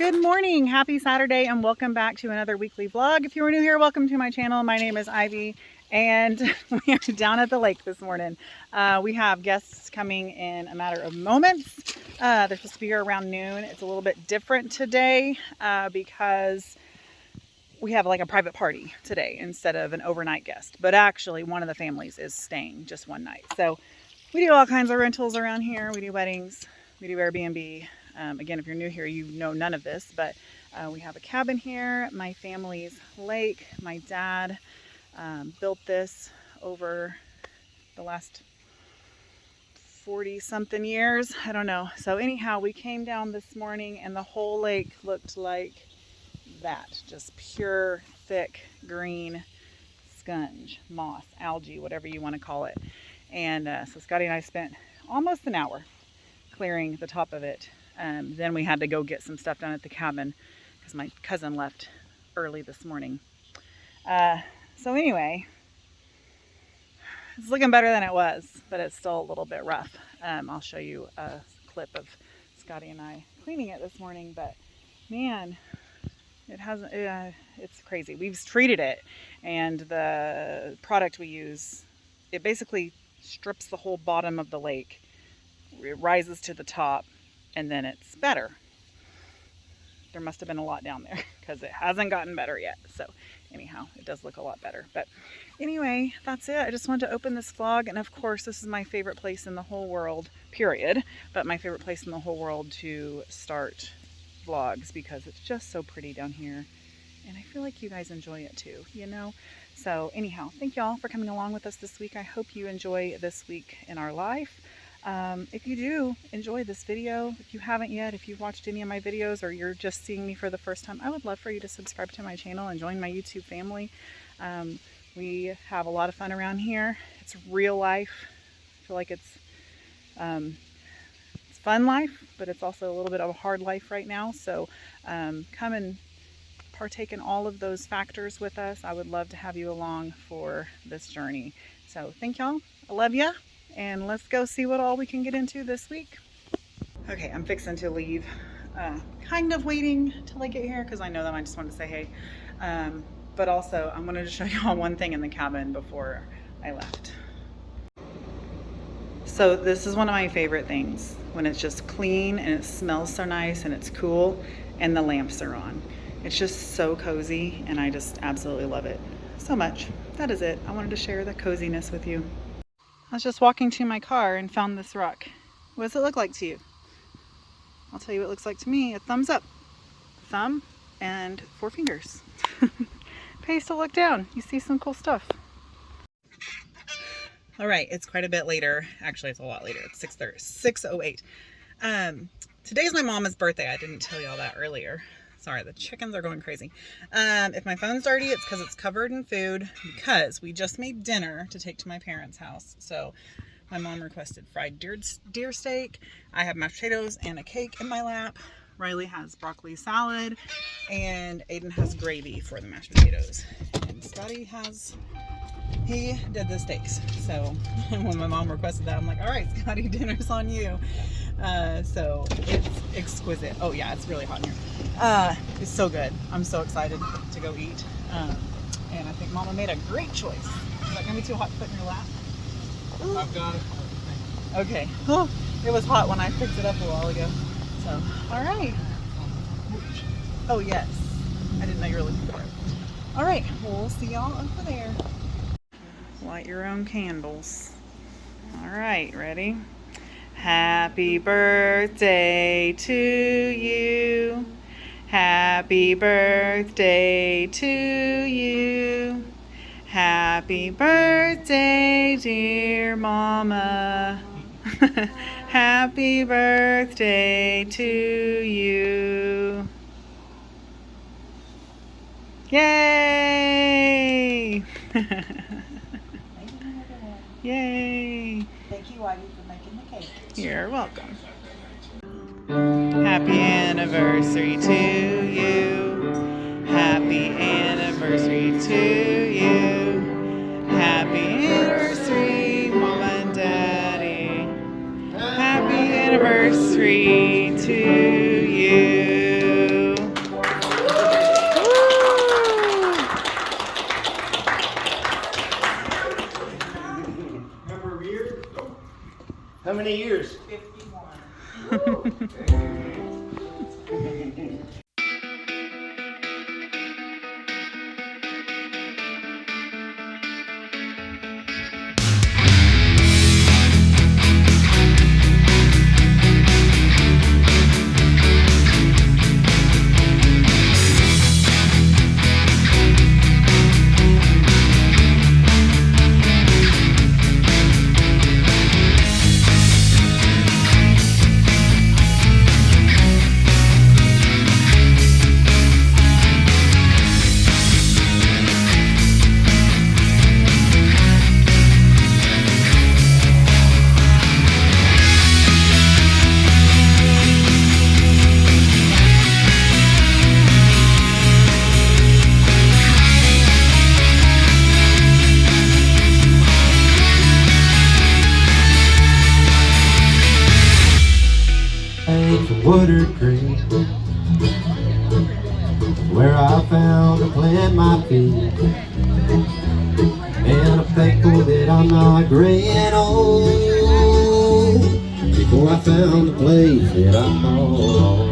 Good morning, happy Saturday, and welcome back to another weekly vlog. If you are new here, welcome to my channel. My name is Ivy, and we are down at the lake this morning. We have guests coming in a matter of moments. They're supposed to be here around noon. It's a little bit different today because we have like a private party today instead of an overnight guest. But actually, one of the families is staying just one night. So we do all kinds of rentals around here. We do weddings, we do Airbnb. Again, if you're new here, you know none of this, but we have a cabin here, my family's lake. My dad built this over the last 40 something years. I don't know. So anyhow, we came down this morning and the whole lake looked like that. Just pure, thick, green scunge, moss, algae, whatever you want to call it. And so Scotty and I spent almost an hour clearing the top of it. Then we had to go get some stuff done at the cabin because my cousin left early this morning. So anyway, it's looking better than it was, but it's still a little bit rough. I'll show you a clip of Scotty and I cleaning it this morning, but man, it hasn't, it's crazy. We've treated it, and the product we use, it basically strips the whole bottom of the lake. It rises to the top, and then it's better. There must have been a lot down there because it hasn't gotten better yet. So anyhow, it does look a lot better. But anyway, that's it. I just wanted to open this vlog. And of course, this is my favorite place in the whole world, period. But my favorite place in the whole world to start vlogs because it's just so pretty down here. And I feel like you guys enjoy it too, you know? So anyhow, thank y'all for coming along with us this week. I hope you enjoy this week in our life. If you do enjoy this video, if you haven't yet, if you've watched any of my videos or you're just seeing me for the first time, I would love for you to subscribe to my channel and join my YouTube family. We have a lot of fun around here. It's real life. I feel like it's fun life, but it's also a little bit of a hard life right now. So come and partake in all of those factors with us. I would love to have you along for this journey. So thank y'all. I love ya. And let's go see what all we can get into this week. Okay, I'm fixing to leave. Kind of waiting till I get here because I know them. I just wanted to say hey. But also, I wanted to show you all one thing in the cabin before I left. So this is one of my favorite things when it's just clean and it smells so nice and it's cool and the lamps are on. It's just so cozy and I just absolutely love it so much. That is it. I wanted to share the coziness with you. I was just walking to my car and found this rock. What does it look like to you? I'll tell you what it looks like to me. A thumbs up. Thumb and 4 fingers. Pays to look down. You see some cool stuff. All right, it's quite a bit later. Actually, it's a lot later. It's 6:08. Today's my mama's birthday. I didn't tell y'all that earlier. Sorry, the chickens are going crazy. If my phone's dirty, it's because it's covered in food because we just made dinner to take to my parents' house. So my mom requested fried deer steak. I have mashed potatoes and a cake in my lap. Riley has broccoli salad and Aiden has gravy for the mashed potatoes. And Scotty he did the steaks. So when my mom requested that, I'm like, all right, Scotty, dinner's on you. So it's exquisite. Oh yeah, it's really hot in here. It's so good. I'm so excited to go eat. And I think Mama made a great choice. Is that gonna be too hot to put in your lap? I've got it. Okay. Oh, it was hot when I picked it up a while ago. So, all right. Oh yes. I didn't know you were looking for it. All right. Well, we'll see y'all over there. Light your own candles. All right. Ready? Happy birthday to you. Happy birthday to you. Happy birthday, dear Mama. Happy birthday to you. Yay! Yay! Thank you, Ivy, for making the cake. You're welcome. Happy anniversary to you. Happy anniversary to you. Happy anniversary, Mama and Daddy. Happy anniversary to you. How many years? 51. Water Creek, where I found to plant my feet, and I'm thankful that I'm not gray and old, before I found the place that I call home.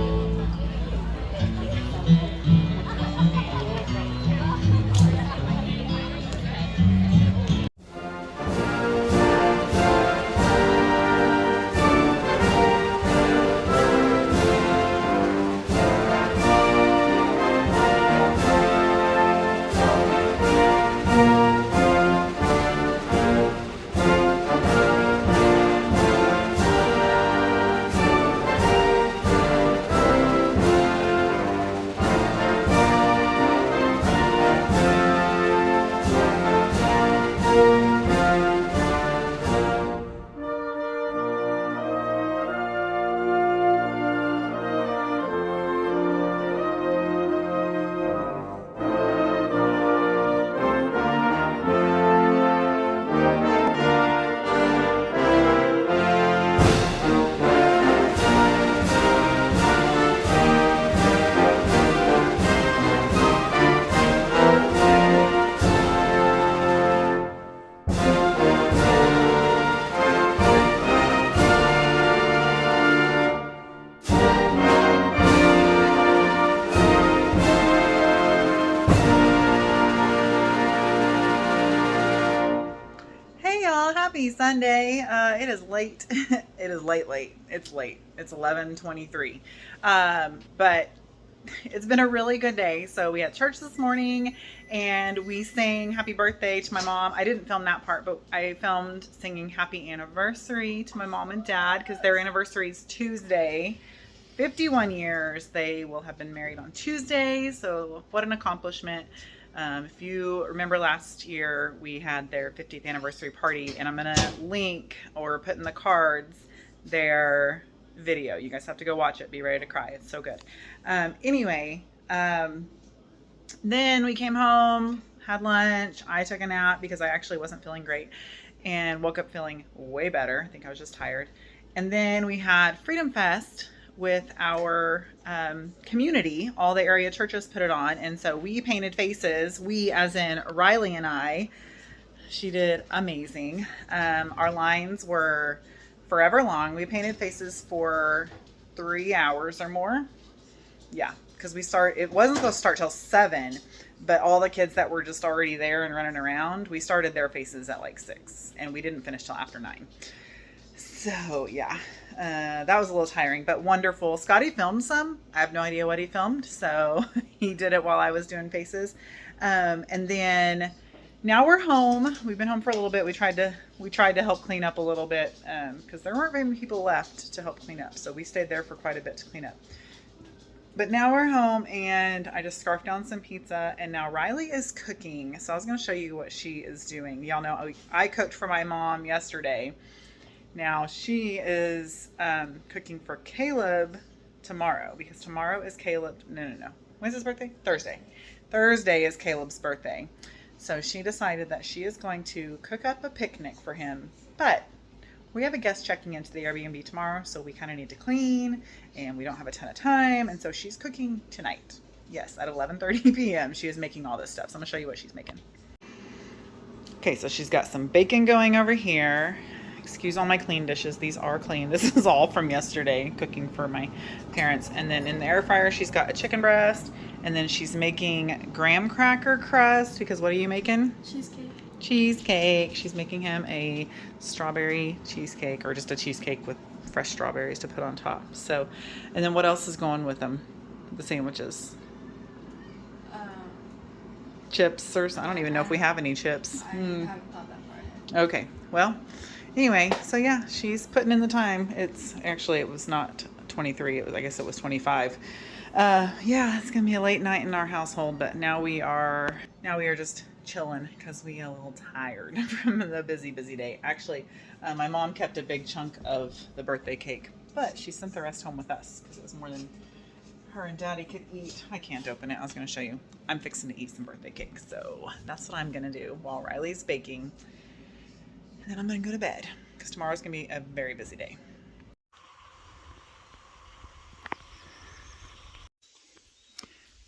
Happy Sunday. It is late. It is late. It's late. It's 11:23. But it's been a really good day. So we had church this morning and we sang happy birthday to my mom. I didn't film that part, but I filmed singing happy anniversary to my mom and dad because their anniversary is Tuesday. 51 years. They will have been married on Tuesday. So what an accomplishment. If you remember last year, we had their 50th anniversary party, and I'm going to link or put in the cards their video. You guys have to go watch it. Be ready to cry. It's so good. Anyway, then we came home, had lunch. I took a nap because I actually wasn't feeling great and woke up feeling way better. I think I was just tired. And then we had Freedom Fest with our community. All the area churches put it on, and so we painted faces. We, as in Riley and I. She did amazing. Our lines were forever long. We painted faces for 3 hours or more. Yeah, because it wasn't supposed to start till 7, but all the kids that were just already there and running around, we started their faces at like 6, and we didn't finish till after 9. So yeah, that was a little tiring, but wonderful. Scotty filmed some. I have no idea what he filmed, so he did it while I was doing faces. And then now we're home. We've been home for a little bit. We tried to help clean up a little bit because there weren't very many people left to help clean up, so we stayed there for quite a bit to clean up. But now we're home, and I just scarfed down some pizza, and now Riley is cooking. So I was going to show you what she is doing. Y'all know I cooked for my mom yesterday. Now she is cooking for Caleb tomorrow, because tomorrow is Caleb. No. When's his birthday? Thursday. Thursday is Caleb's birthday. So she decided that she is going to cook up a picnic for him. But we have a guest checking into the Airbnb tomorrow, so we kind of need to clean, and we don't have a ton of time. And so she's cooking tonight. Yes, at 11:30 p.m. she is making all this stuff. So I'm going to show you what she's making. Okay, so she's got some bacon going over here. excuse all my clean dishes. These are clean. This is all from yesterday cooking for my parents. And then in the air fryer, she's got a chicken breast. And then she's making graham cracker crust because what are you making? Cheesecake. Cheesecake. She's making him a strawberry cheesecake or just a cheesecake with fresh strawberries to put on top. So, and then what else is going with them? The sandwiches. Chips or I don't even know if we have any chips. I haven't thought that far ahead. Okay. Well, anyway, so yeah, she's putting in the time. It was not 23. I guess it was 25. Yeah, it's gonna be a late night in our household, but now we are just chilling because we get a little tired from the busy day. Actually, my mom kept a big chunk of the birthday cake, but she sent the rest home with us because it was more than her and Daddy could eat. I can't open it. I was going to show you. I'm fixing to eat some birthday cake, so that's what I'm going to do while Riley's baking. And then I'm going to go to bed because tomorrow's going to be a very busy day.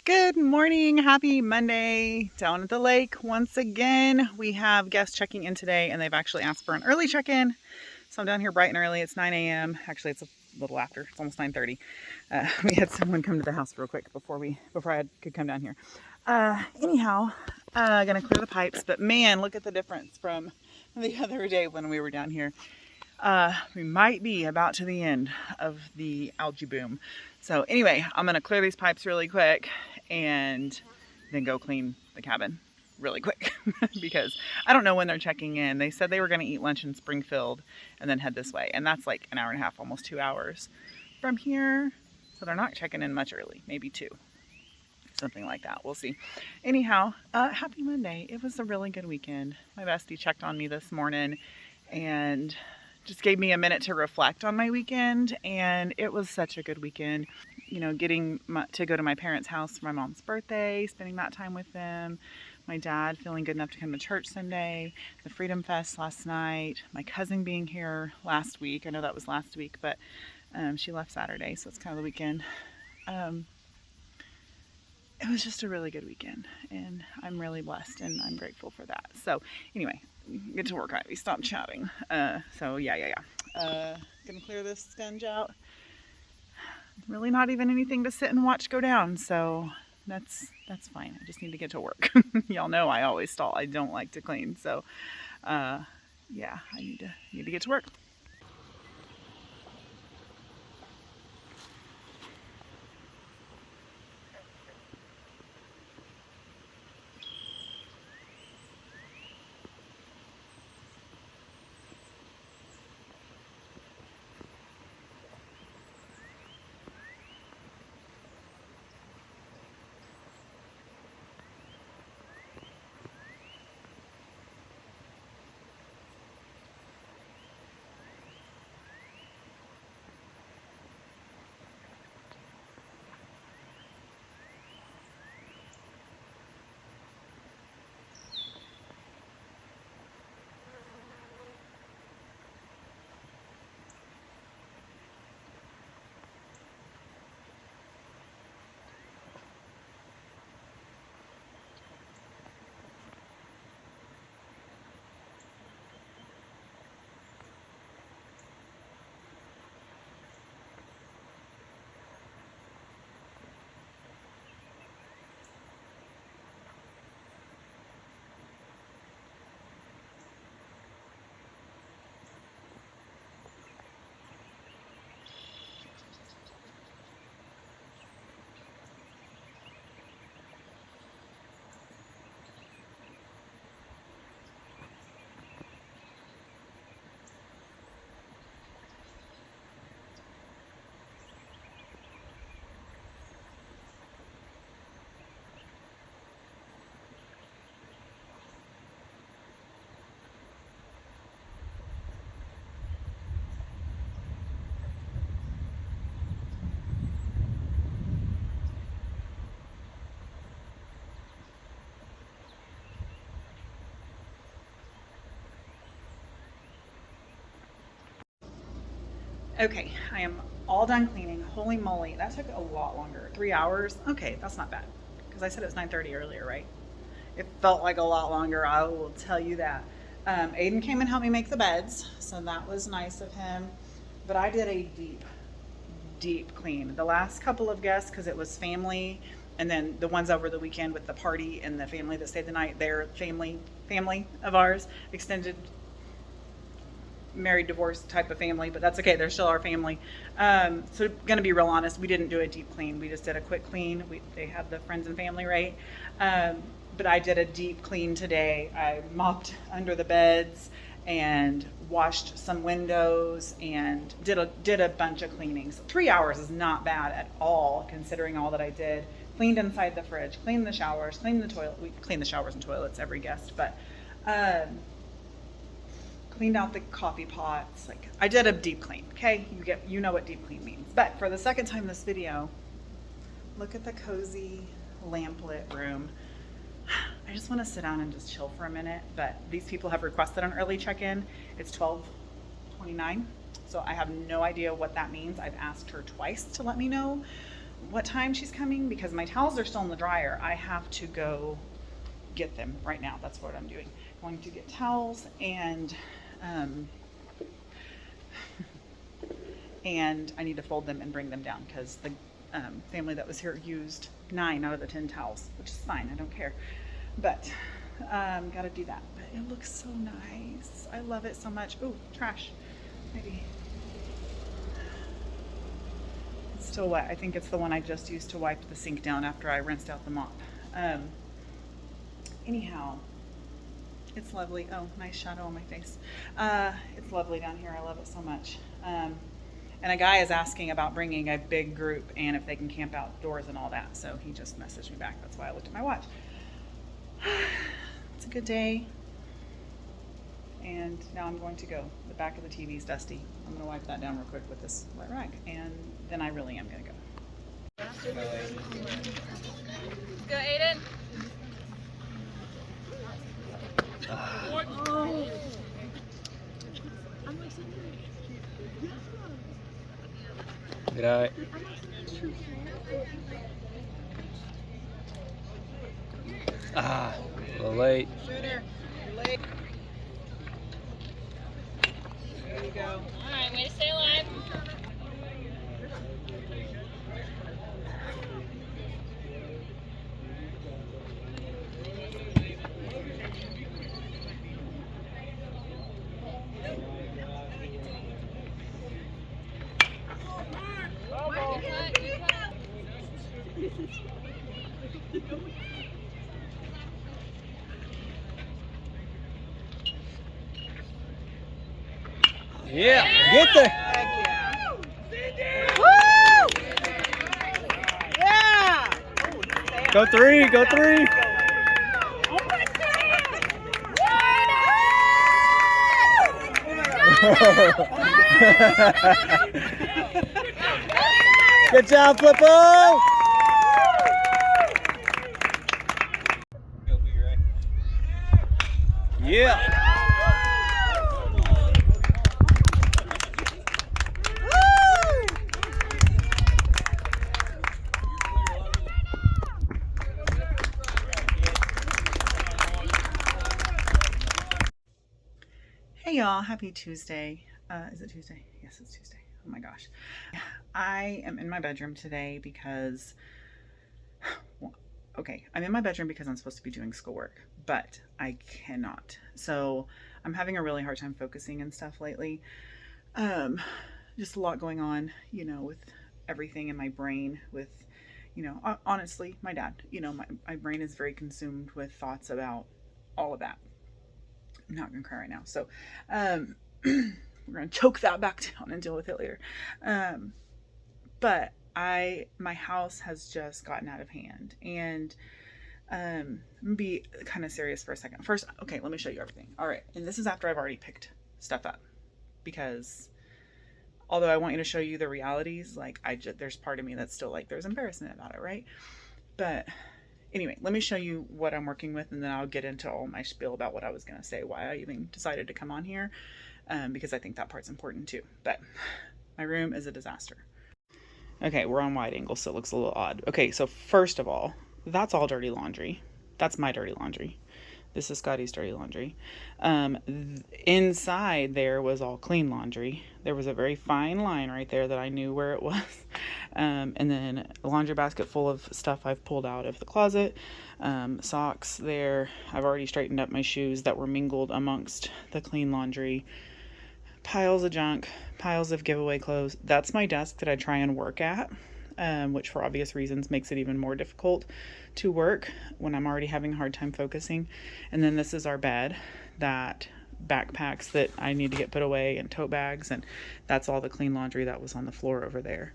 Good morning. Happy Monday. Down at the lake once again. We have guests checking in today, and they've actually asked for an early check-in. So I'm down here bright and early. It's 9 a.m. Actually, it's a little after. It's almost 9:30. We had someone come to the house real quick before I could come down here. Anyhow, gonna clear the pipes. But man, look at the difference from the other day when we were down here. We might be about to the end of the algae boom. So anyway, I'm gonna clear these pipes really quick and then go clean the cabin really quick because I don't know when they're checking in. They said they were going to eat lunch in Springfield and then head this way, and that's like an hour and a half, almost 2 hours from here, so they're not checking in much early, maybe 2, something like that. We'll see. Anyhow, happy Monday. It was a really good weekend. My bestie checked on me this morning and just gave me a minute to reflect on my weekend, and it was such a good weekend. You know, getting to go to my parents' house for my mom's birthday, spending that time with them, my dad feeling good enough to come to church Sunday, the Freedom Fest last night, my cousin being here last week. I know that was last week, but she left Saturday, so it's kind of the weekend. It was just a really good weekend, and I'm really blessed, and I'm grateful for that. So anyway, get to work, Ivy. Stop chatting. So yeah. Gonna clear this scunge out. Really not even anything to sit and watch go down, so that's fine. I just need to get to work. Y'all know I always stall. I don't like to clean, so yeah, I need to get to work. Okay, I am all done cleaning. Holy moly, that took a lot longer. 3 hours? Okay, that's not bad. Because I said it was 9:30 earlier, right? It felt like a lot longer, I will tell you that. Aiden came and helped me make the beds, so that was nice of him. But I did a deep clean. The last couple of guests, because it was family, and then the ones over the weekend with the party and the family that stayed the night, they're family of ours, extended married divorce type of family, but that's okay, they're still our family. So gonna be real honest, we didn't do a deep clean, we just did a quick clean. They had the friends and family, right? But I did a deep clean today. I mopped under the beds and washed some windows and did a bunch of cleanings. 3 hours is not bad at all, considering all that I did. Cleaned inside the fridge, cleaned the showers, cleaned the toilet. We clean the showers and toilets every guest, but cleaned out the coffee pots. Like, I did a deep clean. Okay, you know what deep clean means. But for the second time this video, look at the cozy lamplit room. I just want to sit down and just chill for a minute, but these people have requested an early check-in. It's 12:29, so I have no idea what that means. I've asked her twice to let me know what time she's coming because my towels are still in the dryer. I have to go get them right now. That's what I'm doing. Going to get towels and I need to fold them and bring them down because the family that was here used 9 out of the 10 towels, which is fine, I don't care, but gotta do that. But it looks so nice. I love it so much. Ooh, trash, maybe. It's still wet. I think it's the one I just used to wipe the sink down after I rinsed out the mop. Anyhow, it's lovely. Oh, nice shadow on my face. It's lovely down here. I love it so much. And a guy is asking about bringing a big group and if they can camp outdoors and all that. So he just messaged me back. That's why I looked at my watch. It's a good day. And now I'm going to go. The back of the TV is dusty. I'm going to wipe that down real quick with this wet rag. And then I really am going to go. Go, Aiden. Good eye. A little late. Shooter, you're late. There you go. All right, way to stay alive. Yeah, get there. Heck yeah. Woo! Yeah! Go three, go three. Good job, Flippo. Yeah. Hey y'all, happy Tuesday. Is it Tuesday? Yes, it's Tuesday. Oh my gosh. I am in my bedroom today because, well, okay, I'm in my bedroom because I'm supposed to be doing schoolwork, but I cannot. So I'm having a really hard time focusing and stuff lately. Just a lot going on, you know, with everything in my brain, with, you know, honestly, my dad, you know, my brain is very consumed with thoughts about all of that. I'm not gonna cry right now, so we're gonna choke that back down and deal with it later. But my house has just gotten out of hand, and I'm gonna be kind of serious for a second. First, okay, let me show you everything. All right, and this is after I've already picked stuff up, because although I want you to show you the realities, like there's part of me that's still like there's embarrassment about it, right? But anyway, let me show you what I'm working with, and then I'll get into all my spiel about what I was going to say, why I even decided to come on here, because I think that part's important too. But my room is a disaster. Okay, we're on wide angle, so it looks a little odd. Okay, so first of all, that's all dirty laundry. That's my dirty laundry. This is Scotty's dirty laundry. Inside there was all clean laundry. There was a very fine line right there that I knew where it was. And then a laundry basket full of stuff I've pulled out of the closet. Socks there. I've already straightened up my shoes that were mingled amongst the clean laundry. Piles of junk, piles of giveaway clothes. That's my desk that I try and work at. Which for obvious reasons makes it even more difficult to work when I'm already having a hard time focusing. And then this is our bed, that backpacks that I need to get put away, and tote bags, and that's all the clean laundry that was on the floor over there.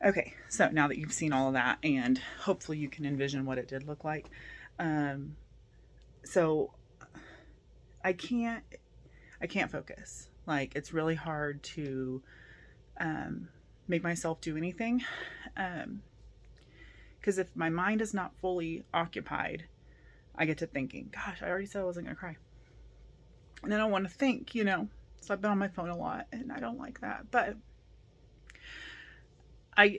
Okay, so now that you've seen all of that, and hopefully you can envision what it did look like, so I can't focus. Like, it's really hard to make myself do anything, because if my mind is not fully occupied, I get to thinking, gosh, I already said I wasn't gonna cry, and then I want to think, you know. So I've been on my phone a lot, and I don't like that. But I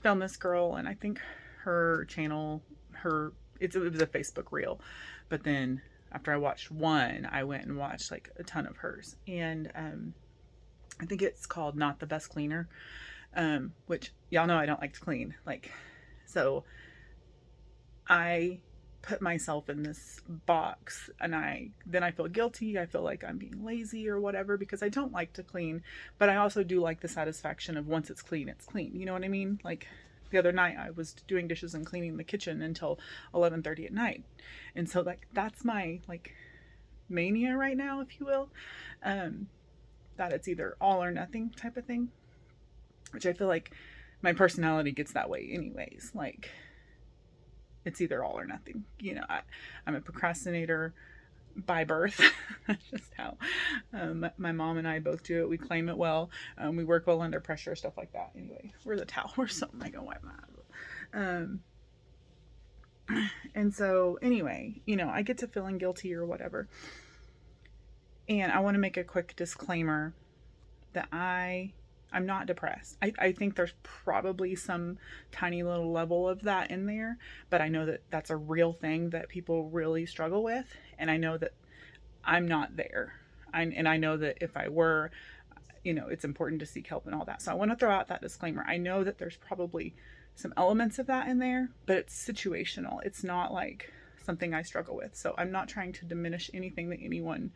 found this girl, and I think her channel, it was a Facebook reel, but then after I watched one, I went and watched like a ton of hers, and I think it's called Not the Best Cleaner, which y'all know I don't like to clean. Like, so I put myself in this box, and then I feel guilty. I feel like I'm being lazy or whatever, because I don't like to clean, but I also do like the satisfaction of once it's clean, it's clean. You know what I mean? Like the other night I was doing dishes and cleaning the kitchen until 11:30 at night. And so like, that's my like mania right now, if you will. That it's either all or nothing type of thing, which I feel like my personality gets that way anyways. Like, it's either all or nothing, you know. I'm a procrastinator by birth. That's just how my mom and I both do it. We claim it well. We work well under pressure, stuff like that. Anyway, where's the towel or something? I go wipe my eyes. And so anyway, you know, I get to feeling guilty or whatever. And I want to make a quick disclaimer that I'm not depressed. I think there's probably some tiny little level of that in there, but I know that that's a real thing that people really struggle with. And I know that I'm not there. And I know that if I were, you know, it's important to seek help and all that. So I want to throw out that disclaimer. I know that there's probably some elements of that in there, but it's situational. It's not like something I struggle with. So I'm not trying to diminish anything that anyone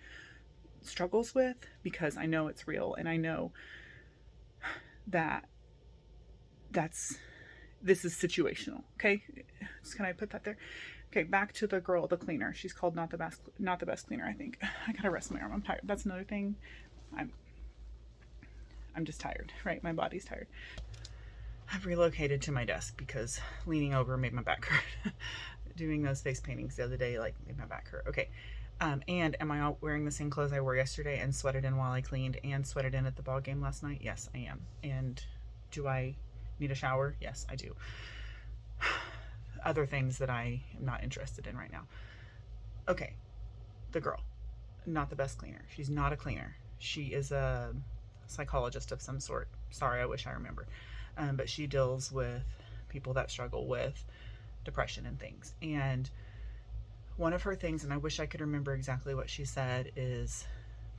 struggles with, because I know it's real, and I know that this is situational. Okay, just can I put that there? Okay, back to the girl, the cleaner. She's called Not the Best Cleaner, I think. I gotta rest my arm. I'm tired. That's another thing. I'm just tired, right? My body's tired. I've relocated to my desk because leaning over made my back hurt. Doing those face paintings the other day like made my back hurt. Okay. And am I out wearing the same clothes I wore yesterday and sweated in while I cleaned and sweated in at the ball game last night? Yes, I am. And do I need a shower? Yes, I do. Other things that I am not interested in right now. Okay, the girl, Not the Best Cleaner. She's not a cleaner. She is a psychologist of some sort. Sorry, I wish I remembered. But she deals with people that struggle with depression and things. And one of her things, and I wish I could remember exactly what she said, is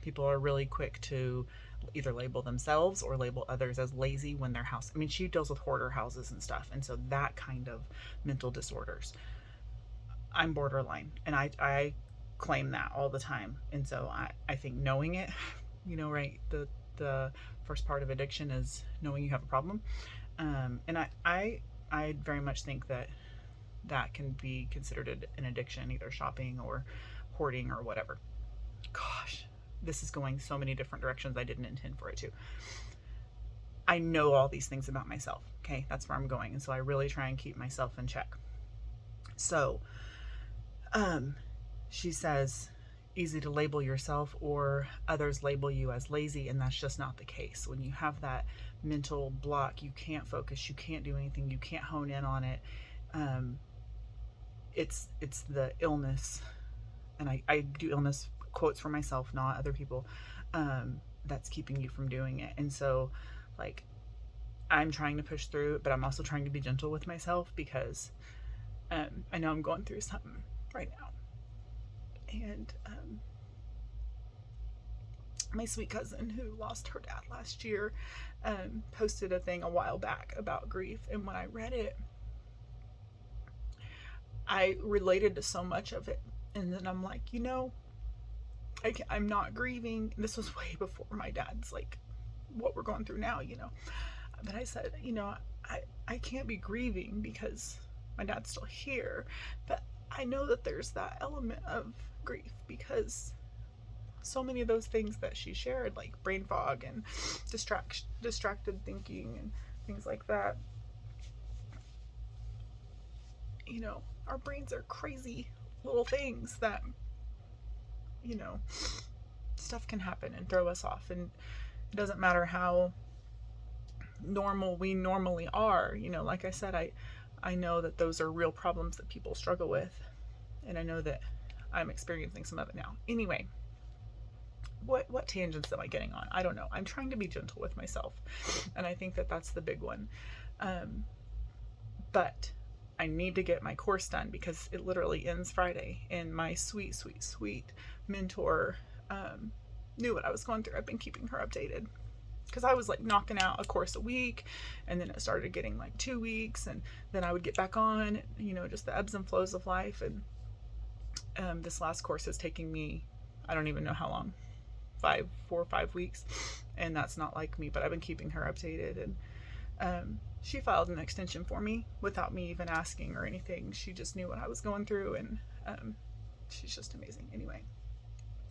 people are really quick to either label themselves or label others as lazy when their house, I mean, she deals with hoarder houses and stuff. And so that kind of mental disorders, I'm borderline, and I claim that all the time. And so I think knowing it, you know, right, the first part of addiction is knowing you have a problem. And I very much think that can be considered an addiction, either shopping or hoarding or whatever. Gosh, this is going so many different directions I didn't intend for it to. I know all these things about myself, okay? That's where I'm going. And so I really try and keep myself in check. So, she says, easy to label yourself or others label you as lazy, and that's just not the case. When you have that mental block, you can't focus, you can't do anything, you can't hone in on it. It's the illness, and I do illness quotes for myself, not other people, that's keeping you from doing it. And so, like, I'm trying to push through it, but I'm also trying to be gentle with myself, because I know I'm going through something right now. And my sweet cousin who lost her dad last year posted a thing a while back about grief. And when I read it, I related to so much of it. And then I'm like, I'm not grieving. This was way before my dad's like what we're going through now, But I said, I can't be grieving because my dad's still here. But I know that there's that element of grief because so many of those things that she shared, like brain fog and distracted thinking and things like that, our brains are crazy little things that, stuff can happen and throw us off. And it doesn't matter how normal we normally are. Like I said, I know that those are real problems that people struggle with. And I know that I'm experiencing some of it now. Anyway, what tangents am I getting on? I don't know. I'm trying to be gentle with myself. And I think that that's the big one. But I need to get my course done because it literally ends Friday. And my sweet, sweet, sweet mentor knew what I was going through. I've been keeping her updated because I was like knocking out a course a week, and then it started getting like 2 weeks, and then I would get back on, just the ebbs and flows of life. And this last course is taking me, I don't even know how long, 4 or 5 weeks, and that's not like me, but I've been keeping her updated. And she filed an extension for me without me even asking or anything. She just knew what I was going through, and she's just amazing. Anyway,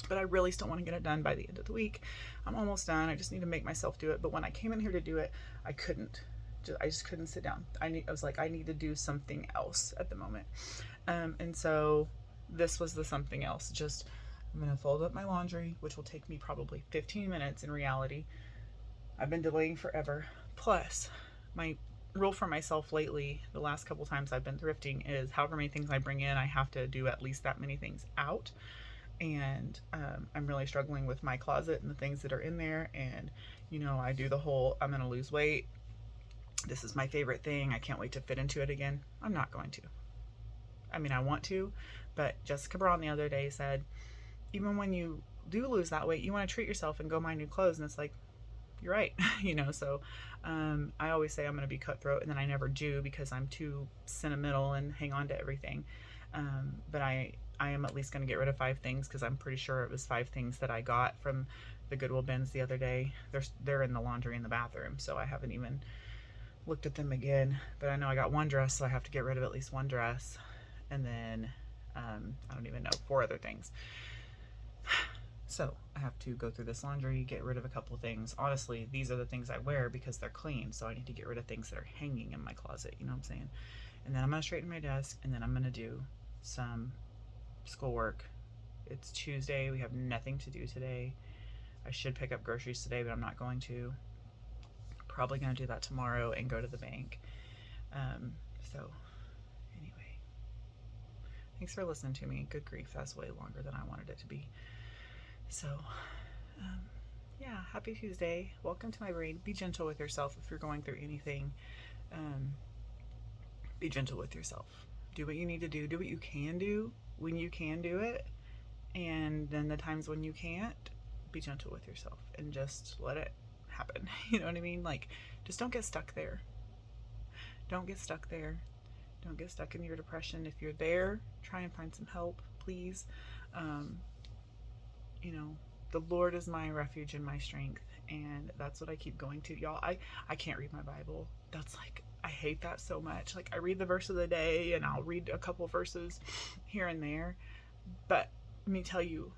but I really still want to get it done by the end of the week. I'm almost done. I just need to make myself do it. But when I came in here to do it, I just couldn't sit down. I was like, I need to do something else at the moment. And so this was the something else. I'm going to fold up my laundry, which will take me probably 15 minutes in reality. I've been delaying forever. Plus, my rule for myself lately, the last couple times I've been thrifting, is however many things I bring in, I have to do at least that many things out. And I'm really struggling with my closet and the things that are in there. And, I do the whole, I'm going to lose weight. This is my favorite thing. I can't wait to fit into it again. I'm not going to. I mean, I want to, but Jessica Braun the other day said, even when you do lose that weight, you want to treat yourself and go buy new clothes. And it's like, you're right. So I always say I'm going to be cutthroat, and then I never do because I'm too sentimental and hang on to everything. But I am at least going to get rid of 5 things because I'm pretty sure it was 5 things that I got from the Goodwill bins the other day. They're in the laundry in the bathroom, so I haven't even looked at them again. But I know I got 1 dress, so I have to get rid of at least 1 dress. And then I don't even know, 4 other things. So I have to go through this laundry, get rid of a couple of things. Honestly, these are the things I wear because they're clean. So I need to get rid of things that are hanging in my closet. You know what I'm saying? And then I'm going to straighten my desk, and then I'm going to do some schoolwork. It's Tuesday. We have nothing to do today. I should pick up groceries today, but I'm not going to. Probably going to do that tomorrow and go to the bank. So anyway, thanks for listening to me. Good grief. That's way longer than I wanted it to be. So, yeah, happy Tuesday. Welcome to my brain. Be gentle with yourself if you're going through anything. Be gentle with yourself. Do what you need to do. Do what you can do when you can do it. And then the times when you can't, be gentle with yourself and just let it happen. You know what I mean? Like, just don't get stuck there. Don't get stuck there. Don't get stuck in your depression. If you're there, try and find some help, please. The Lord is my refuge and my strength, and that's what I keep going to. Y'all, I can't read my Bible. That's like, I hate that so much. Like, I read the verse of the day, and I'll read a couple verses here and there, but let me tell you,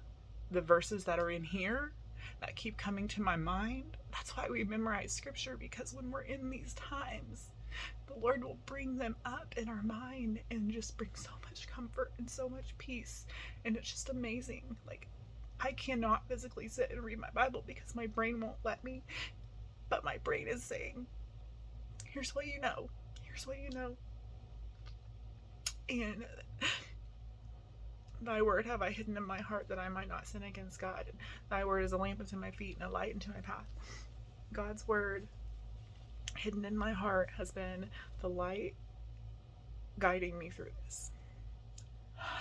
the verses that are in here that keep coming to my mind, that's why we memorize scripture, because when we're in these times, the Lord will bring them up in our mind and just bring so much comfort and so much peace, and it's just amazing. Like, I cannot physically sit and read my Bible because my brain won't let me, but my brain is saying, here's what you know, here's what you know. And thy word have I hidden in my heart that I might not sin against God. And thy word is a lamp unto my feet and a light unto my path. God's word hidden in my heart has been the light guiding me through this.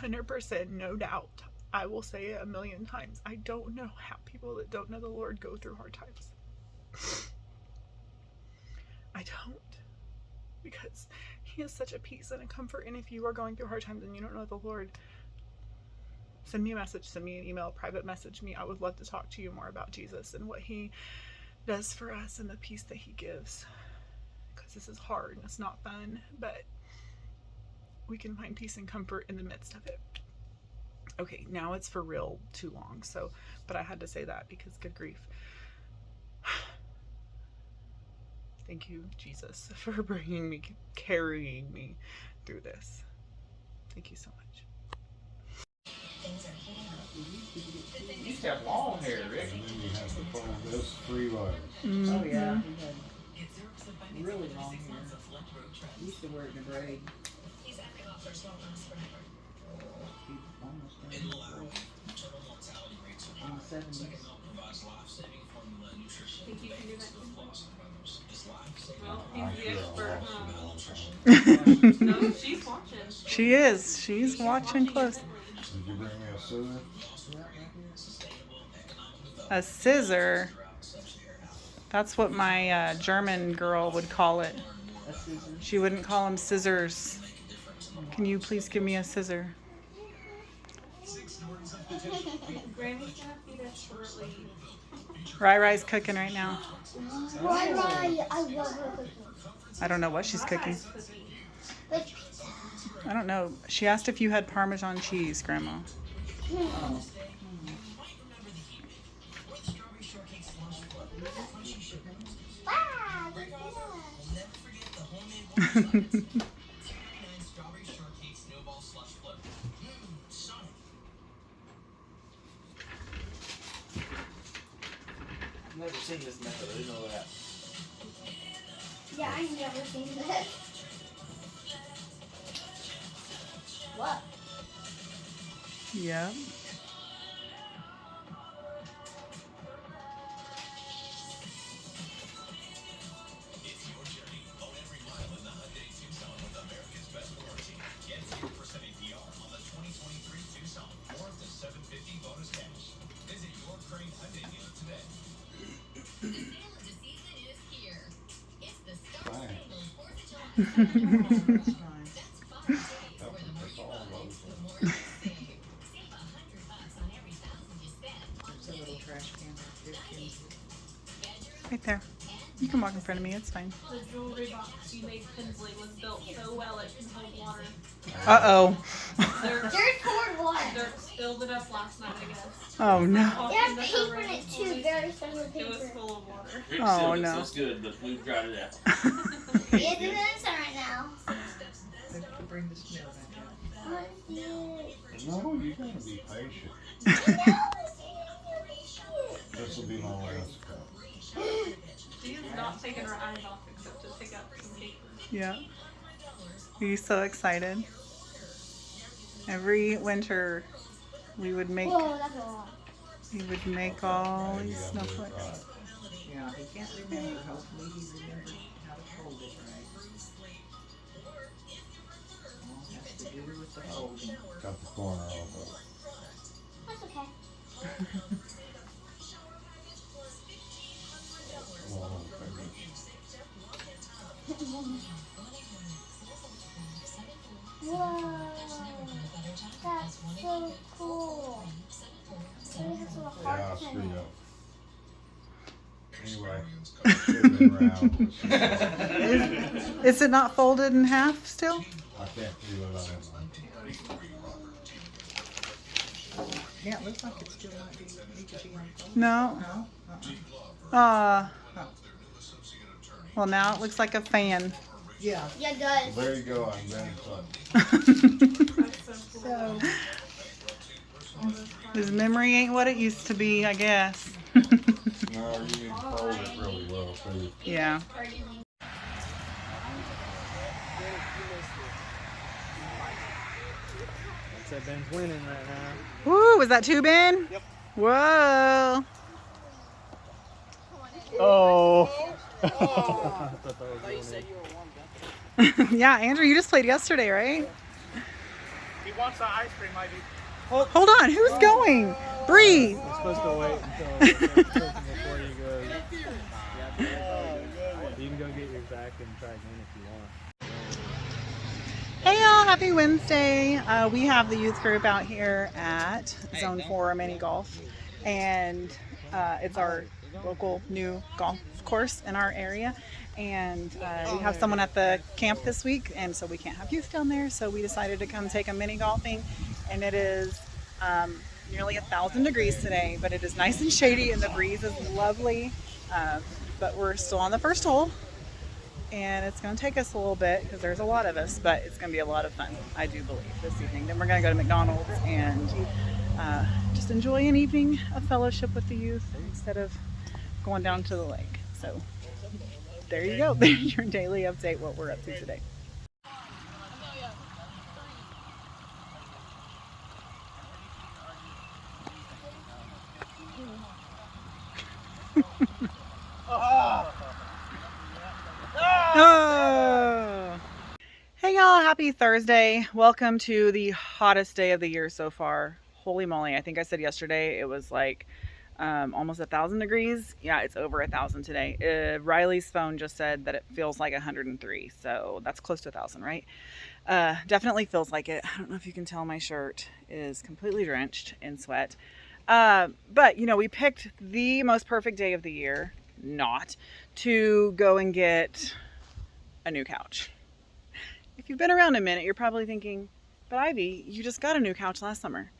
100%, no doubt. I will say it a million times. I don't know how people that don't know the Lord go through hard times. I don't. Because he is such a peace and a comfort. And if you are going through hard times and you don't know the Lord, send me a message, send me an email, private message me. I would love to talk to you more about Jesus and what he does for us and the peace that he gives. Because this is hard and it's not fun, but we can find peace and comfort in the midst of it. Okay, now it's for real too long, so, but I had to say that because good grief. Thank you, Jesus, for bringing me, carrying me through this. Thank you so much. You used to have long hair, Rick. And then you have to fold this 3 ways. Oh yeah, he had really long hair. He used to wear it in a braid. In the 70s. Think you can do that? Well, I he's the feel expert, lost huh? in a long time. No, she's watching. She is. She's watching close. Did you bring me a scissor? Yeah, right here. A scissor. That's what my German girl would call it. A scissor. She wouldn't call them scissors. Can you please give me a scissor? Grammy's gonna feed us shortly. Rai Rai's cooking right now. Right, I love her cooking. I don't know what she's cooking. Like, I don't know. She asked if you had Parmesan cheese, Grandma. Oh. wow, I've never seen this method. I didn't know that. yeah, I've never seen this. What? Yeah. There's a little trash can for 15. Right there. You can walk in front of me. It's fine. The jewelry box you made Kinsley was built so well it can hold water. Uh-oh. Dirk, There's poured water. Dirk spilled it up last night, I guess. Oh, no. Walked There's into her paper room in it full too, of- very special It was paper. full of water. Rick Oh, still no. feels good, but we've dried it out. It's in the sun right now. They have to bring the smell back out. Let's see it. No, you gotta be patient. I know, it's in This will be my last cup. She has not taken her eyes off except to pick up some paper. Yeah. Are you so excited? Every winter, we would make Whoa, that's a lot. all And you these gotta do it snowflakes. right. Yeah, he can't remember. Hopefully he remembers how to hold it right. All has to do with the holding. Cut the corner off of it. That's okay. Come on, fingers. Whoa, that's so cool. Maybe that's a little Yeah, I hard to screwed finish. up. Anyway, should've been round. Is it not folded in half still? I can't feel it on Yeah, it looks like it still might be, need to be unfolded. No. No? Ah. Well, now it looks like a fan. Yeah. Yeah, it does. There you go, I'm done. So, His memory ain't what it used to be, I guess. No, you need to fold it really well too. Yeah. I'd say Ben's winning right now. Woo, was that two, Ben? Yep. Whoa. Oh. I thought that was Yeah, Andrew, you just played yesterday, right? He wants the ice cream, maybe. Hold on, who's going? Bree. You're supposed to wait until before you go. You can go get your back and try again if you want. Hey y'all, happy Wednesday. We have the youth group out here at Zone 4 Mini Golf, and it's our local new golf course in our area, and we have someone at the camp this week, and so we can't have youth down there, so we decided to come take a mini golfing, and it is nearly 1,000 degrees today, but it is nice and shady and the breeze is lovely, but we're still on the first hole. And it's going to take us a little bit because there's a lot of us, but it's going to be a lot of fun, I do believe, this evening. Then we're going to go to McDonald's and just enjoy an evening of fellowship with the youth instead of going down to the lake. So there you go. There's your daily update, what we're up to today. Oh. Hey y'all, happy Thursday. Welcome to the hottest day of the year so far. Holy moly, I think I said yesterday it was like almost 1,000 degrees. Yeah, it's over 1,000 today. Riley's phone just said that it feels like 103, so that's close to 1,000, right? Definitely feels like it. I don't know if you can tell my shirt is completely drenched in sweat. But you know, we picked the most perfect day of the year, not to go and get a new couch. If you've been around a minute, you're probably thinking, but Ivy, you just got a new couch last summer.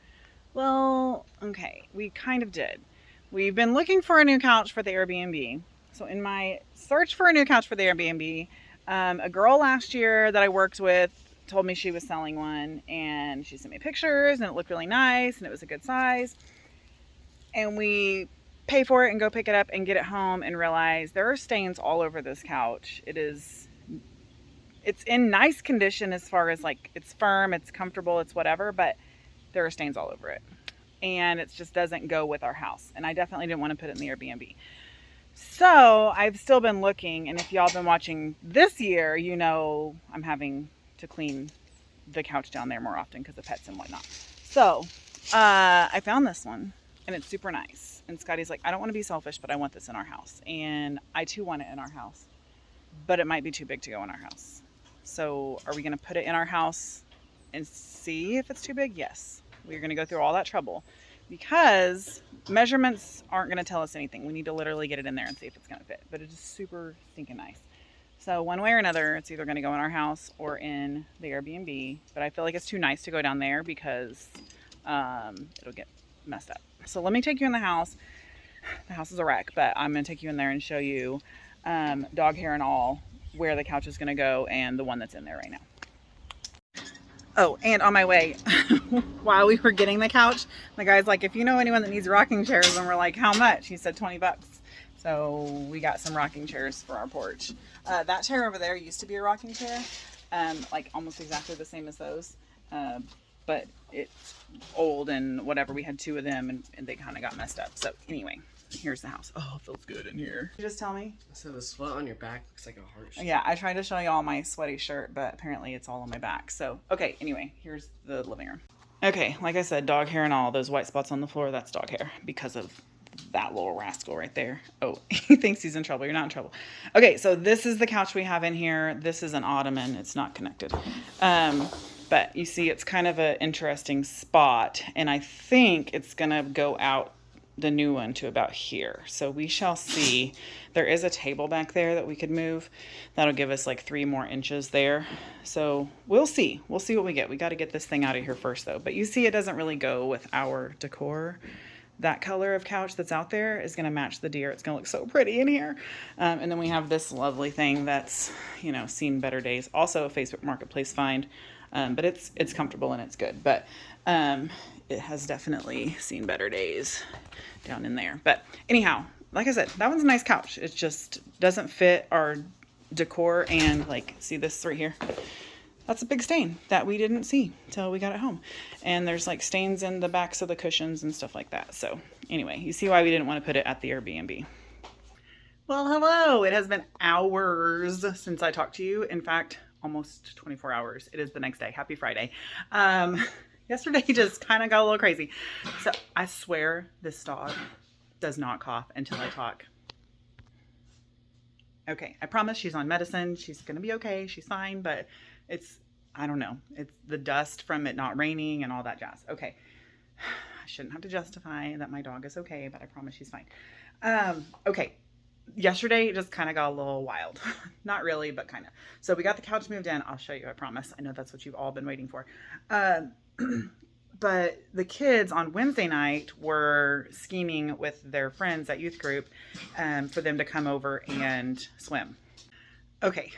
Well, okay, we kind of did. We've been looking for a new couch for the Airbnb. So in my search for a new couch for the Airbnb, a girl last year that I worked with told me she was selling one, and she sent me pictures and it looked really nice and it was a good size. And we pay for it and go pick it up and get it home and realize there are stains all over this couch. It's in nice condition as far as like it's firm, it's comfortable, it's whatever, but there are stains all over it. And it just doesn't go with our house. And I definitely didn't want to put it in the Airbnb. So I've still been looking, and if y'all been watching this year, you know I'm having to clean the couch down there more often because of pets and whatnot. So I found this one, and it's super nice. And Scotty's like, I don't want to be selfish, but I want this in our house. And I too want it in our house, but it might be too big to go in our house. So are we going to put it in our house and see if it's too big? Yes. We're going to go through all that trouble because measurements aren't going to tell us anything. We need to literally get it in there and see if it's going to fit, but it is super stinking nice. So one way or another, it's either going to go in our house or in the Airbnb, but I feel like it's too nice to go down there because it'll get messed up. So let me take you in the house. The house is a wreck, but I'm going to take you in there and show you dog hair and all where the couch is going to go and the one that's in there right now. Oh, and on my way, while we were getting the couch, the guy's like, if you know anyone that needs rocking chairs, and we're like, how much? He said $20. So we got some rocking chairs for our porch. That chair over there used to be a rocking chair, like almost exactly the same as those, but it's old and whatever. We had two of them and they kind of got messed up. So anyway, here's the house. Oh, it feels good in here. You just tell me. So the sweat on your back looks like a heart shape. Yeah, I tried to show you all my sweaty shirt, but apparently it's all on my back. So, okay, anyway, here's the living room. Okay, like I said, dog hair and all. Those white spots on the floor, that's dog hair because of that little rascal right there. Oh, he thinks he's in trouble. You're not in trouble. Okay, so this is the couch we have in here. This is an ottoman. It's not connected. But you see it's kind of an interesting spot, and I think it's going to go out the new one to about here. So we shall see. There is a table back there that we could move. That'll give us like 3 more inches there. So we'll see. We'll see what we get. We got to get this thing out of here first though. But you see it doesn't really go with our decor. That color of couch that's out there is going to match the deer. It's going to look so pretty in here. And then we have this lovely thing that's, you know, seen better days. Also a Facebook Marketplace find. But it's comfortable and it's good. But it has definitely seen better days down in there. But anyhow, like I said, that one's a nice couch. It just doesn't fit our decor. And like, see this right here? That's a big stain that we didn't see till we got it home. And there's like stains in the backs of the cushions and stuff like that. So anyway, you see why we didn't want to put it at the Airbnb. Well, hello. It has been hours since I talked to you. In fact, almost 24 hours. It is the next day. Happy Friday. Yesterday just kind of got a little crazy. So I swear this dog does not cough until I talk. Okay, I promise she's on medicine. She's going to be okay. She's fine, but it's, I don't know. It's the dust from it not raining and all that jazz. Okay. I shouldn't have to justify that my dog is okay, but I promise she's fine. Okay. Yesterday it just kind of got a little wild. Not really, but kind of. So we got the couch moved in. I'll show you, I promise. I know that's what you've all been waiting for. But the kids on Wednesday night were scheming with their friends at youth group for them to come over and swim. Okay.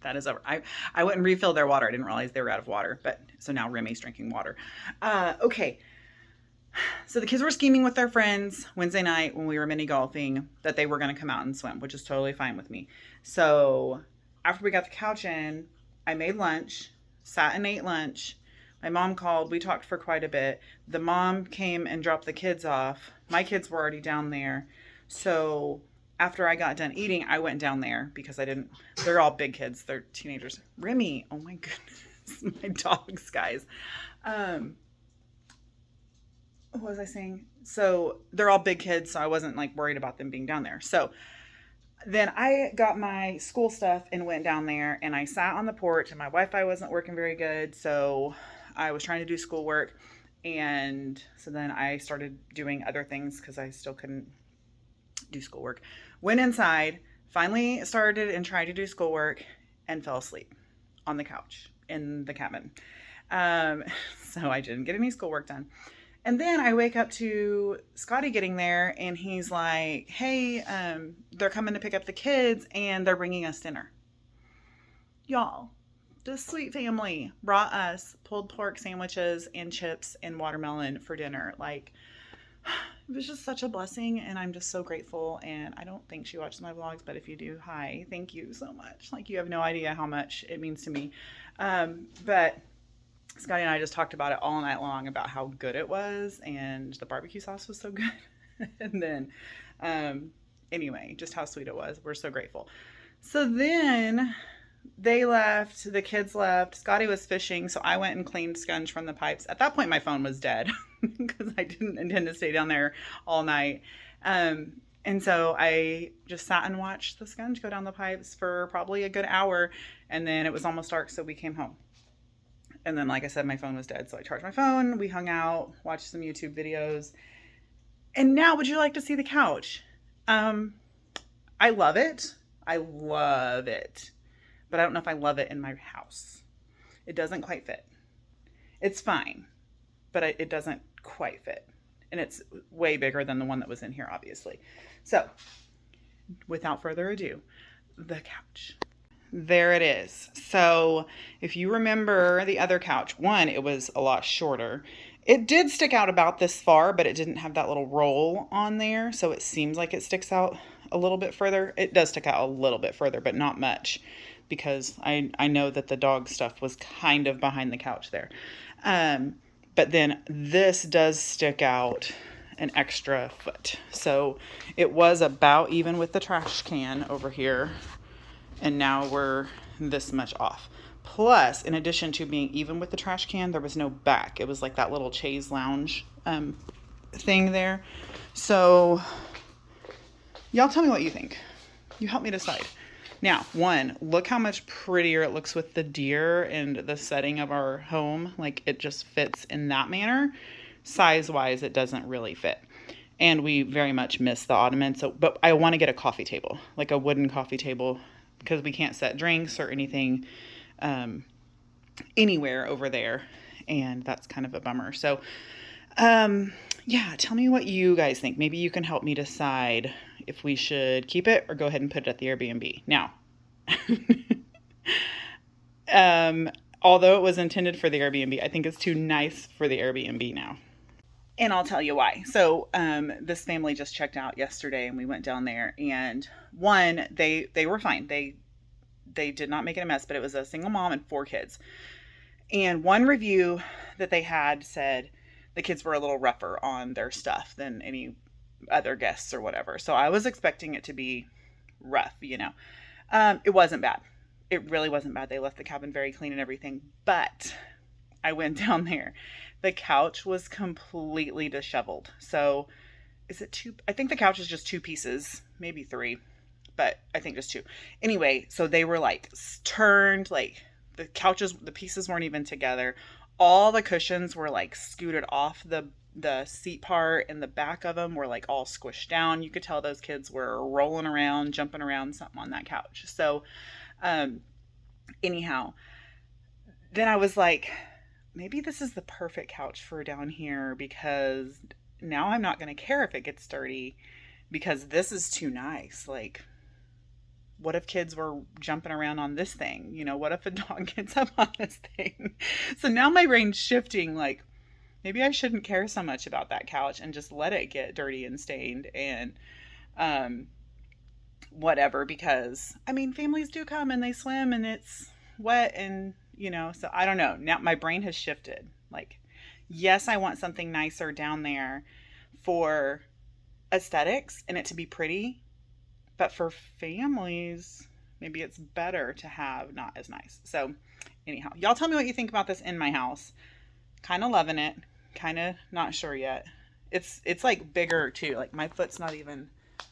That is over. I went and refilled their water. I didn't realize they were out of water, but so now Remy's drinking water. Okay. So the kids were scheming with their friends Wednesday night when we were mini golfing that they were going to come out and swim, which is totally fine with me. So after we got the couch in, I made lunch, sat and ate lunch. My mom called. We talked for quite a bit. The mom came and dropped the kids off. My kids were already down there. So after I got done eating, I went down there because they're all big kids. They're teenagers. Remy, oh my goodness, my dogs, guys. What was I saying? So they're all big kids, so I wasn't like worried about them being down there. So then I got my school stuff and went down there, and I sat on the porch, and my Wi-Fi wasn't working very good, so I was trying to do schoolwork. And so then I started doing other things because I still couldn't do schoolwork. Went inside, finally started and tried to do schoolwork, and fell asleep on the couch in the cabin. So I didn't get any schoolwork done. And then I wake up to Scotty getting there, and he's like, hey, they're coming to pick up the kids, and they're bringing us dinner. Y'all, this sweet family brought us pulled pork sandwiches and chips and watermelon for dinner. Like, it was just such a blessing, and I'm just so grateful. And I don't think she watches my vlogs, but if you do, hi, thank you so much. Like, you have no idea how much it means to me. But Scotty and I just talked about it all night long about how good it was, and the barbecue sauce was so good. And then, anyway, just how sweet it was. We're so grateful. So then they left, the kids left. Scotty was fishing, so I went and cleaned Scunge from the pipes. At that point, my phone was dead because I didn't intend to stay down there all night. And so I just sat and watched the Scunge go down the pipes for probably a good hour, and then it was almost dark, so we came home. And then, like I said, my phone was dead, so I charged my phone. We hung out, watched some YouTube videos. And now, would you like to see the couch? I love it. I love it. But I don't know if I love it in my house. It doesn't quite fit. It's fine, but it doesn't quite fit. And it's way bigger than the one that was in here, obviously. So, without further ado, the couch. There it is. So if you remember the other couch, one, it was a lot shorter. It did stick out about this far, but it didn't have that little roll on there. So it seems like it sticks out a little bit further. It does stick out a little bit further, but not much, because I know that the dog stuff was kind of behind the couch there. But then this does stick out an extra foot. So it was about even with the trash can over here. And now we're this much off. Plus, in addition to being even with the trash can, there was no back. It was like that little chaise lounge thing there. So, y'all tell me what you think. You help me decide. Now, one, look how much prettier it looks with the deer and the setting of our home. Like, it just fits in that manner. Size-wise, it doesn't really fit. And we very much miss the ottoman. So, but I want to get a coffee table, like a wooden coffee table, because we can't set drinks or anything anywhere over there, and that's kind of a bummer. So yeah, tell me what you guys think. Maybe you can help me decide if we should keep it or go ahead and put it at the Airbnb. Now, although it was intended for the Airbnb, I think it's too nice for the Airbnb now. And I'll tell you why. So this family just checked out yesterday, and we went down there, and one, they were fine. They did not make it a mess, but it was a single mom and 4 kids. And one review that they had said the kids were a little rougher on their stuff than any other guests or whatever. So I was expecting it to be rough, you know. It wasn't bad. it really wasn't bad. They left the cabin very clean and everything, but I went down there. The couch was completely disheveled. So is it two? I think the couch is just two pieces, maybe three, but I think just two. Anyway, so they were like turned, like the couches, the pieces weren't even together. All the cushions were like scooted off the seat part, and the back of them were like all squished down. You could tell those kids were rolling around, jumping around something on that couch. So anyhow, then I was like, maybe this is the perfect couch for down here, because now I'm not going to care if it gets dirty, because this is too nice. Like, what if kids were jumping around on this thing? You know, what if a dog gets up on this thing? So now my brain's shifting, like, maybe I shouldn't care so much about that couch and just let it get dirty and stained and whatever, because I mean, families do come and they swim and it's wet, and you know, so I don't know. Now my brain has shifted. Like, yes, I want something nicer down there for aesthetics and it to be pretty, but for families, maybe it's better to have not as nice. So anyhow, y'all tell me what you think about this in my house. Kind of loving it, kind of not sure yet. It's like bigger too. Like my foot's not even,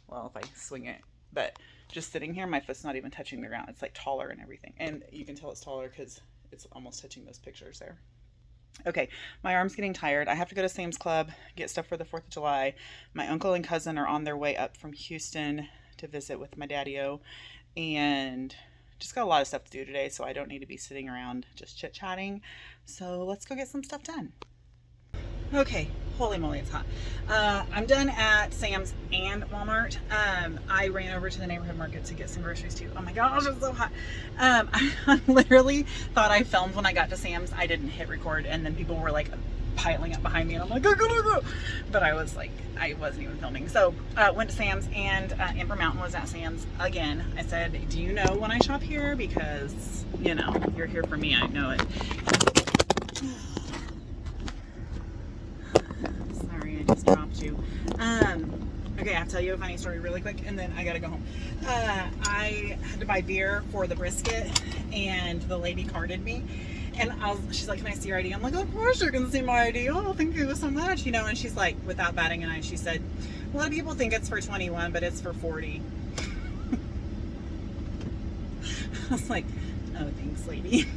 well, if I swing it, but just sitting here, my foot's not even touching the ground. It's like taller and everything. And you can tell it's taller because it's almost touching those pictures there. Okay, my arm's getting tired. I have to go to Sam's Club, get stuff for the 4th of July. My uncle and cousin are on their way up from Houston to visit with my daddy-o, and just got a lot of stuff to do today, so I don't need to be sitting around just chit-chatting. So let's go get some stuff done. Okay, holy moly, it's hot. I'm done at Sam's and Walmart. I ran over to the neighborhood market to get some groceries too. Oh my gosh, it's so hot. I literally thought I filmed when I got to Sam's. I didn't hit record, and then people were like piling up behind me, and I'm like, go. But I was like, I wasn't even filming. So went to Sam's, and Amber Mountain was at Sam's again. I said, do you know when I shop here? Because, you know, you're here for me, I know it. Sorry, I just dropped you. Okay, I have to tell you a funny story really quick, and then I gotta go home. I had to buy beer for the brisket, and the lady carded me. And she's like, can I see your ID? I'm like, of course you can see my ID. Oh, thank you so much. You know, and she's like, without batting an eye, she said, a lot of people think it's for 21, but it's for 40. I was like, oh, thanks, lady.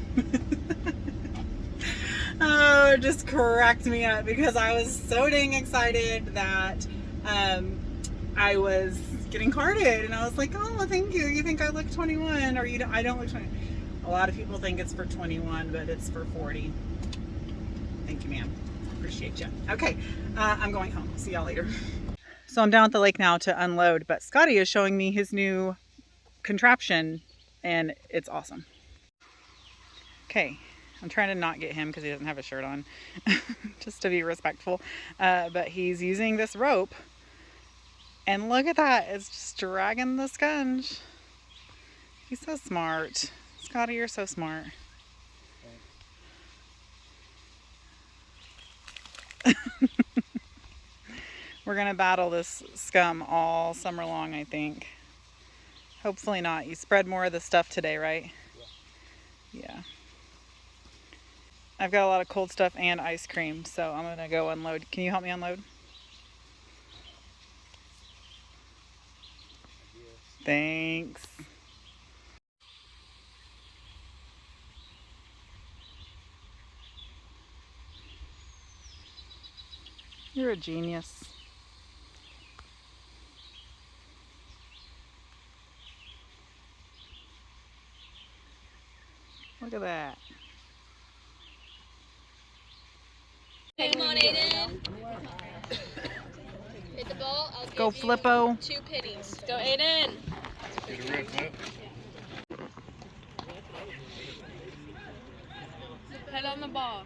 Oh, it just cracked me up because I was so dang excited that I was getting carded. And I was like, oh, thank you. You think I look 21, or I don't look 21. A lot of people think it's for 21, but it's for 40. Thank you, ma'am. Appreciate you. Okay, I'm going home. See y'all later. So I'm down at the lake now to unload, but Scotty is showing me his new contraption, and it's awesome. Okay, I'm trying to not get him because he doesn't have a shirt on, just to be respectful. But he's using this rope, and look at that. It's just dragging the Scunge. He's so smart. Scotty, you're so smart. We're gonna battle this scum all summer long, I think. Hopefully not. You spread more of the stuff today, right? Yeah. I've got a lot of cold stuff and ice cream, so I'm gonna go unload. Can you help me unload? Thanks. You're a genius. Look at that. Come on, Aiden. Hit the ball. I'll Go give you Flippo. 2 pennies. Go, Aiden. Head on the ball.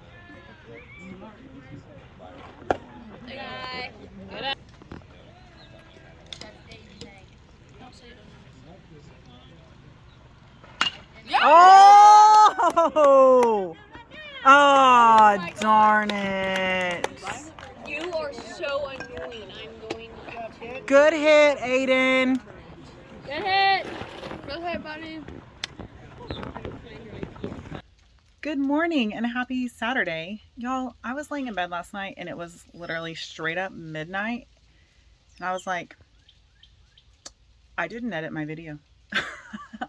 Hey, guy. Good up. Oh! Oh, darn it. You are so annoying. I'm going to... Good hit, Aiden. Good hit. Good hit, buddy. Good morning and happy Saturday. Y'all, I was laying in bed last night and it was literally straight up midnight. And I was like, I didn't edit my video.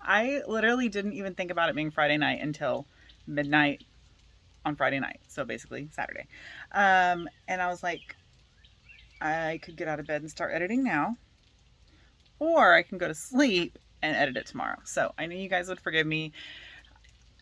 I literally didn't even think about it being Friday night until midnight on Friday night. So basically Saturday. And I was like, I could get out of bed and start editing now, or I can go to sleep and edit it tomorrow. So I knew you guys would forgive me.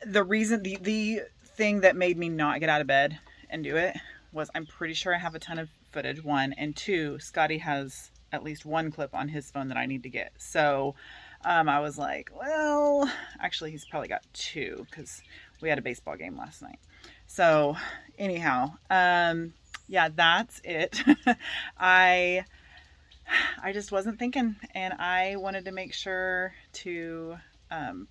The reason, the thing that made me not get out of bed and do it was I'm pretty sure I have a ton of footage, one, and two, Scotty has at least one clip on his phone that I need to get. So I was like, well, actually he's probably got two because we had a baseball game last night. So anyhow, yeah, that's it. I just wasn't thinking, and I wanted to make sure to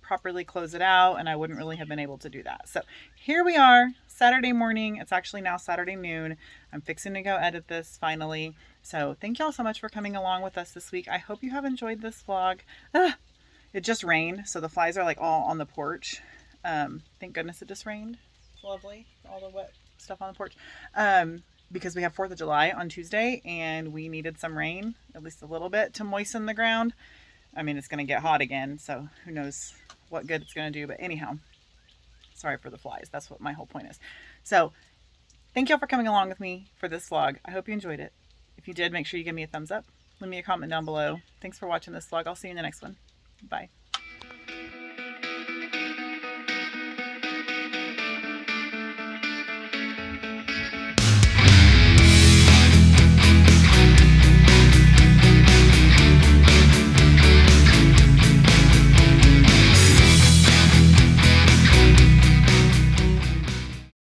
properly close it out, and I wouldn't really have been able to do that. So here we are, Saturday morning. It's actually now Saturday noon. I'm fixing to go edit this finally. So thank y'all so much for coming along with us this week. I hope you have enjoyed this vlog. It just rained, so the flies are like all on the porch. Thank goodness it just rained. It's lovely, all the wet stuff on the porch. Because we have 4th of July on Tuesday and we needed some rain, at least a little bit, to moisten the ground. I mean, it's going to get hot again, so who knows what good it's going to do. But anyhow, sorry for the flies. That's what my whole point is. So thank y'all for coming along with me for this vlog. I hope you enjoyed it. If you did, make sure you give me a thumbs up. Leave me a comment down below. Thanks for watching this vlog. I'll see you in the next one. Bye.